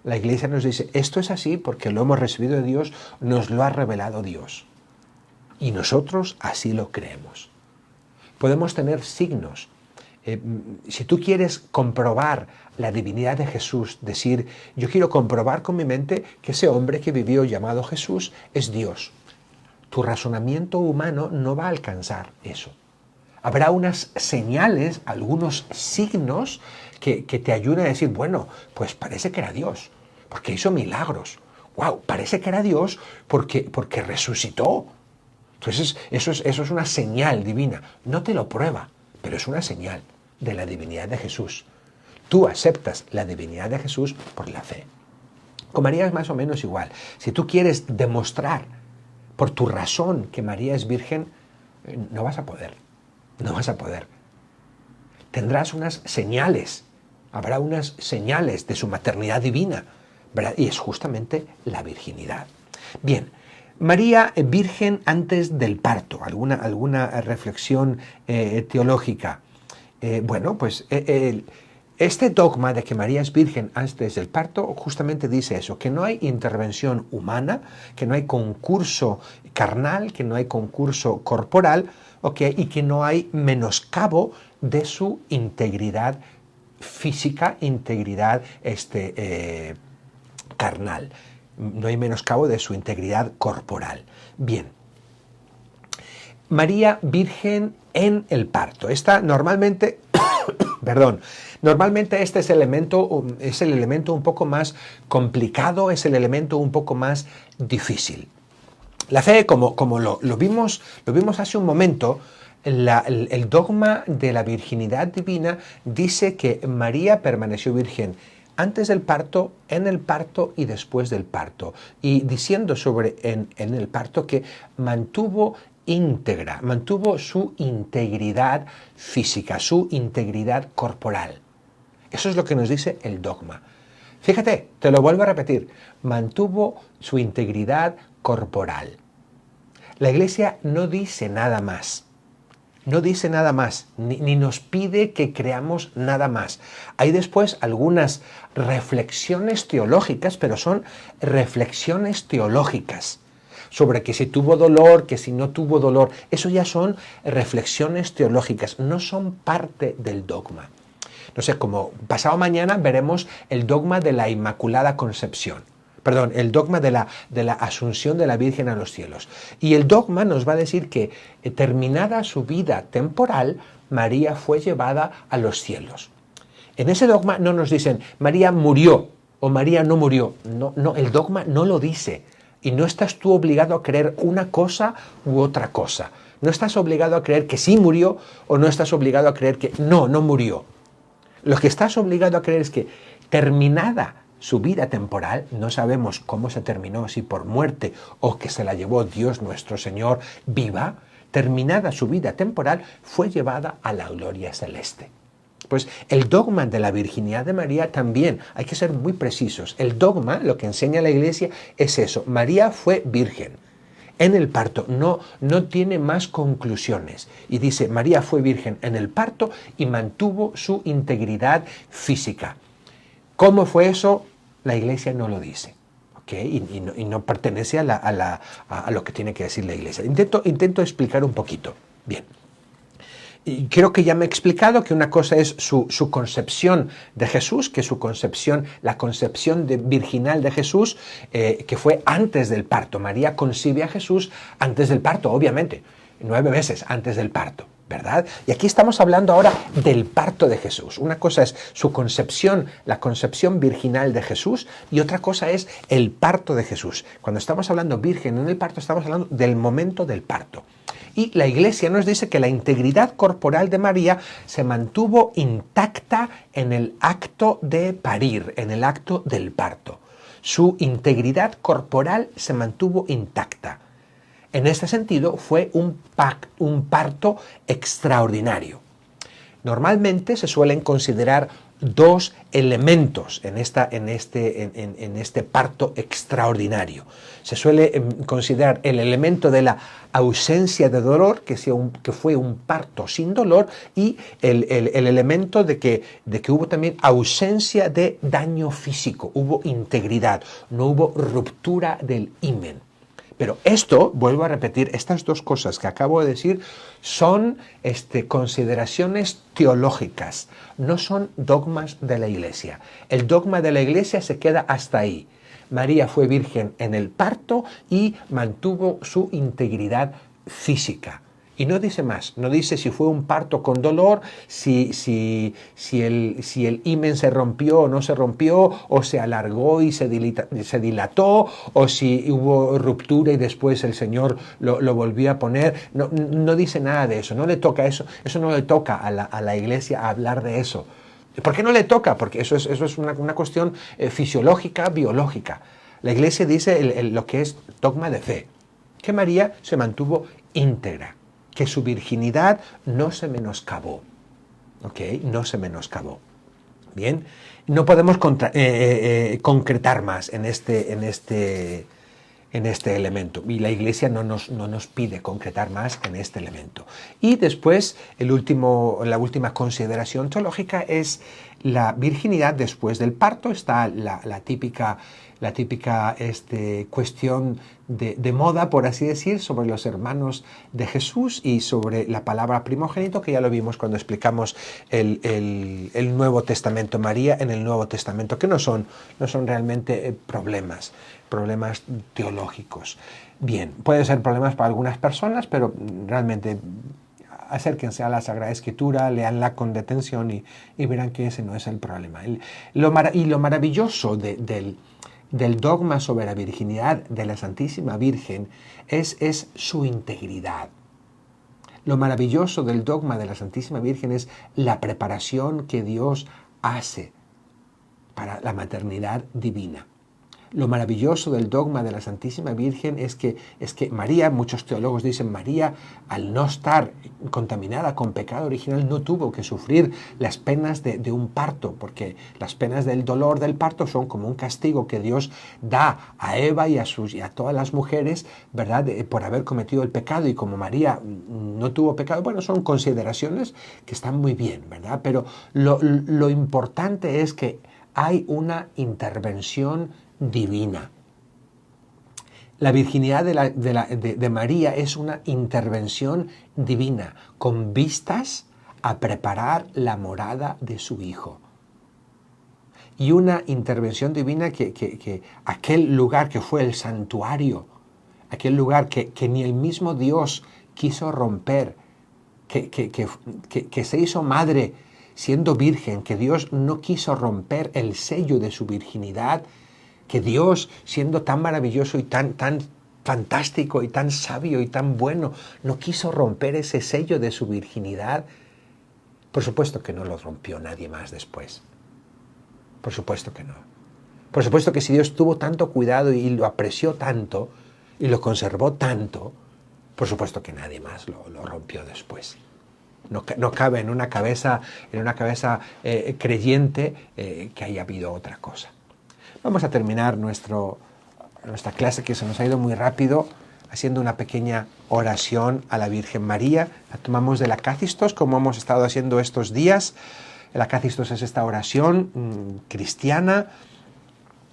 La Iglesia nos dice, esto es así porque lo hemos recibido de Dios, nos lo ha revelado Dios. Y nosotros así lo creemos. Podemos tener signos. Si tú quieres comprobar la divinidad de Jesús, decir, yo quiero comprobar con mi mente que ese hombre que vivió llamado Jesús es Dios. Tu razonamiento humano no va a alcanzar eso. Habrá unas señales, algunos signos que te ayuden a decir, bueno, pues parece que era Dios, porque hizo milagros. ¡Wow! Parece que era Dios porque resucitó. Entonces, eso es una señal divina. No te lo prueba, pero es una señal de la divinidad de Jesús. Tú aceptas la divinidad de Jesús por la fe. Con María es más o menos igual. Si tú quieres demostrar por tu razón que María es virgen, no vas a poder. No vas a poder. Tendrás unas señales. Habrá unas señales de su maternidad divina, ¿verdad? Y es justamente la virginidad. Bien, María virgen antes del parto. ¿Alguna reflexión teológica? Bueno, pues este dogma de que María es virgen antes del parto justamente dice eso, que no hay intervención humana, que no hay concurso carnal, que no hay concurso corporal, ¿okay? Y que no hay menoscabo de su integridad física, integridad carnal. No hay menoscabo de su integridad corporal. Bien. María virgen en el parto. Esta normalmente, normalmente este es el elemento un poco más complicado, es el elemento un poco más difícil. La fe, como lo vimos hace un momento, el dogma de la virginidad divina dice que María permaneció virgen antes del parto, en el parto y después del parto. Y diciendo en el parto que mantuvo su integridad física, su integridad corporal. Eso es lo que nos dice el dogma. Fíjate, te lo vuelvo a repetir, mantuvo su integridad corporal. La Iglesia no dice nada más. No dice nada más, ni nos pide que creamos nada más. Hay después algunas reflexiones teológicas, pero son reflexiones teológicas sobre que si tuvo dolor, que si no tuvo dolor. Eso ya son reflexiones teológicas, no son parte del dogma. No sé, como pasado mañana veremos el dogma de la Inmaculada Concepción. Perdón, el dogma de la asunción de la Virgen a los cielos. Y el dogma nos va a decir que, terminada su vida temporal, María fue llevada a los cielos. En ese dogma no nos dicen, María murió o María no murió. No, el dogma no lo dice. Y no estás tú obligado a creer una cosa u otra cosa. No estás obligado a creer que sí murió o no estás obligado a creer que no murió. Lo que estás obligado a creer es que, terminada su vida temporal, no sabemos cómo se terminó, si por muerte o que se la llevó Dios nuestro Señor viva, terminada su vida temporal, fue llevada a la gloria celeste. Pues el dogma de la virginidad de María también, hay que ser muy precisos. El dogma, lo que enseña la Iglesia, es eso. María fue virgen en el parto, no tiene más conclusiones. Y dice, María fue virgen en el parto y mantuvo su integridad física. ¿Cómo fue eso? La Iglesia no lo dice. ¿Okay? Y no pertenece a lo que tiene que decir la Iglesia. Intento explicar un poquito. Bien. Y creo que ya me he explicado que una cosa es su concepción de Jesús, que su concepción, la concepción virginal de Jesús, que fue antes del parto. María concibe a Jesús antes del parto, obviamente, 9 meses antes del parto, ¿verdad? Y aquí estamos hablando ahora del parto de Jesús. Una cosa es su concepción, la concepción virginal de Jesús, y otra cosa es el parto de Jesús. Cuando estamos hablando virgen en el parto, estamos hablando del momento del parto. Y la Iglesia nos dice que la integridad corporal de María se mantuvo intacta en el acto de parir, en el acto del parto. Su integridad corporal se mantuvo intacta. En este sentido, fue un parto extraordinario. Normalmente se suelen considerar 2 elementos en este parto extraordinario. Se suele considerar el elemento de la ausencia de dolor, que fue un parto sin dolor, y el elemento de que hubo también ausencia de daño físico, hubo integridad, no hubo ruptura del himen. Pero esto, vuelvo a repetir, estas 2 cosas que acabo de decir son consideraciones teológicas, no son dogmas de la Iglesia. El dogma de la Iglesia se queda hasta ahí. María fue virgen en el parto y mantuvo su integridad física. Y no dice más, no dice si fue un parto con dolor, si el himen se rompió o no se rompió, o se alargó y se dilató, o si hubo ruptura y después el Señor lo volvió a poner. No dice nada de eso, no le toca eso no le toca a la Iglesia hablar de eso. ¿Por qué no le toca? Porque eso es una cuestión fisiológica, biológica. La Iglesia dice lo que es dogma de fe, que María se mantuvo íntegra, que su virginidad no se menoscabó. ¿Ok? No se menoscabó. Bien, no podemos concretar más en este elemento. Y la Iglesia no nos pide concretar más en este elemento. Y después, la última consideración teológica es la virginidad después del parto. Está la típica cuestión de moda, por así decir, sobre los hermanos de Jesús y sobre la palabra primogénito, que ya lo vimos cuando explicamos el Nuevo Testamento, María en el Nuevo Testamento, que no son realmente problemas teológicos. Bien, pueden ser problemas para algunas personas, pero realmente acérquense a la Sagrada Escritura, léanla con detención y verán que ese no es el problema. Lo maravilloso del dogma sobre la virginidad de la Santísima Virgen es su integridad. Lo maravilloso del dogma de la Santísima Virgen es la preparación que Dios hace para la maternidad divina. Lo maravilloso del dogma de la Santísima Virgen es que María, muchos teólogos dicen, María, al no estar contaminada con pecado original, no tuvo que sufrir las penas de un parto, porque las penas del dolor del parto son como un castigo que Dios da a Eva y a todas las mujeres, ¿verdad?, por haber cometido el pecado, y como María no tuvo pecado, bueno, son consideraciones que están muy bien, ¿verdad? Pero lo importante es que hay una intervención divina. La virginidad de María es una intervención divina con vistas a preparar la morada de su Hijo. Y una intervención divina que aquel lugar que fue el santuario, aquel lugar que ni el mismo Dios quiso romper, que se hizo madre siendo virgen, que Dios no quiso romper el sello de su virginidad, que Dios, siendo tan maravilloso y tan fantástico y tan sabio y tan bueno, no quiso romper ese sello de su virginidad. Por supuesto que no lo rompió nadie más después. Por supuesto que no. Por supuesto que si Dios tuvo tanto cuidado y lo apreció tanto y lo conservó tanto, Por supuesto que nadie más lo rompió después. No cabe en una cabeza creyente que haya habido otra cosa. Vamos a terminar nuestra clase, que se nos ha ido muy rápido, haciendo una pequeña oración a la Virgen María. La tomamos del Acácistos, como hemos estado haciendo estos días. El Acácistos es esta oración cristiana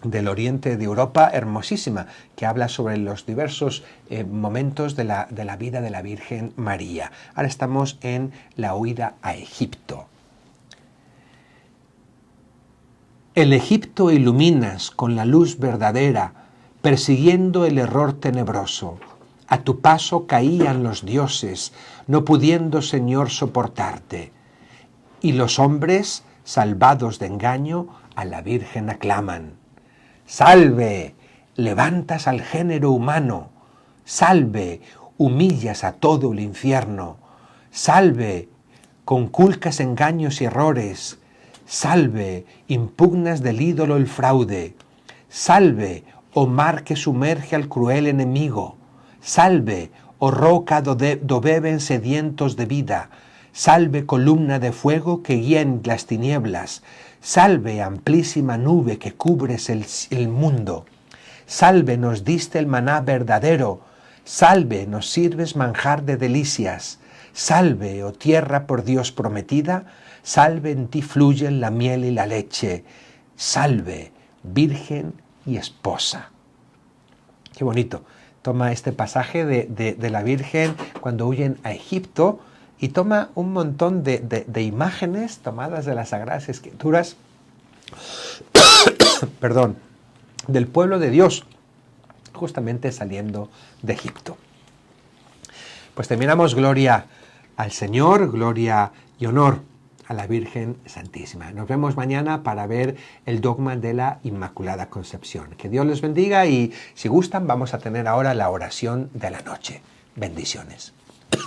del oriente de Europa, hermosísima, que habla sobre los diversos momentos de la vida de la Virgen María. Ahora estamos en la huida a Egipto. El Egipto iluminas con la luz verdadera, persiguiendo el error tenebroso. A tu paso caían los dioses, no pudiendo, Señor, soportarte. Y los hombres, salvados de engaño, a la Virgen aclaman. Salve, levantas al género humano. Salve, humillas a todo el infierno. Salve, conculcas engaños y errores. Salve, impugnas del ídolo el fraude. Salve, oh mar que sumerge al cruel enemigo. Salve, oh roca do beben sedientos de vida. Salve, columna de fuego que guía en las tinieblas. Salve, amplísima nube que cubres el mundo. Salve, nos diste el maná verdadero. Salve, nos sirves manjar de delicias. Salve, oh tierra por Dios prometida. Salve, en ti fluyen la miel y la leche. Salve, virgen y esposa. Qué bonito. Toma este pasaje de la Virgen cuando huyen a Egipto y toma un montón de imágenes tomadas de las Sagradas Escrituras, perdón, del pueblo de Dios, justamente saliendo de Egipto. Pues terminamos gloria al Señor, gloria y honor a la Virgen Santísima. Nos vemos mañana para ver el dogma de la Inmaculada Concepción. Que Dios les bendiga y si gustan vamos a tener ahora la oración de la noche. Bendiciones.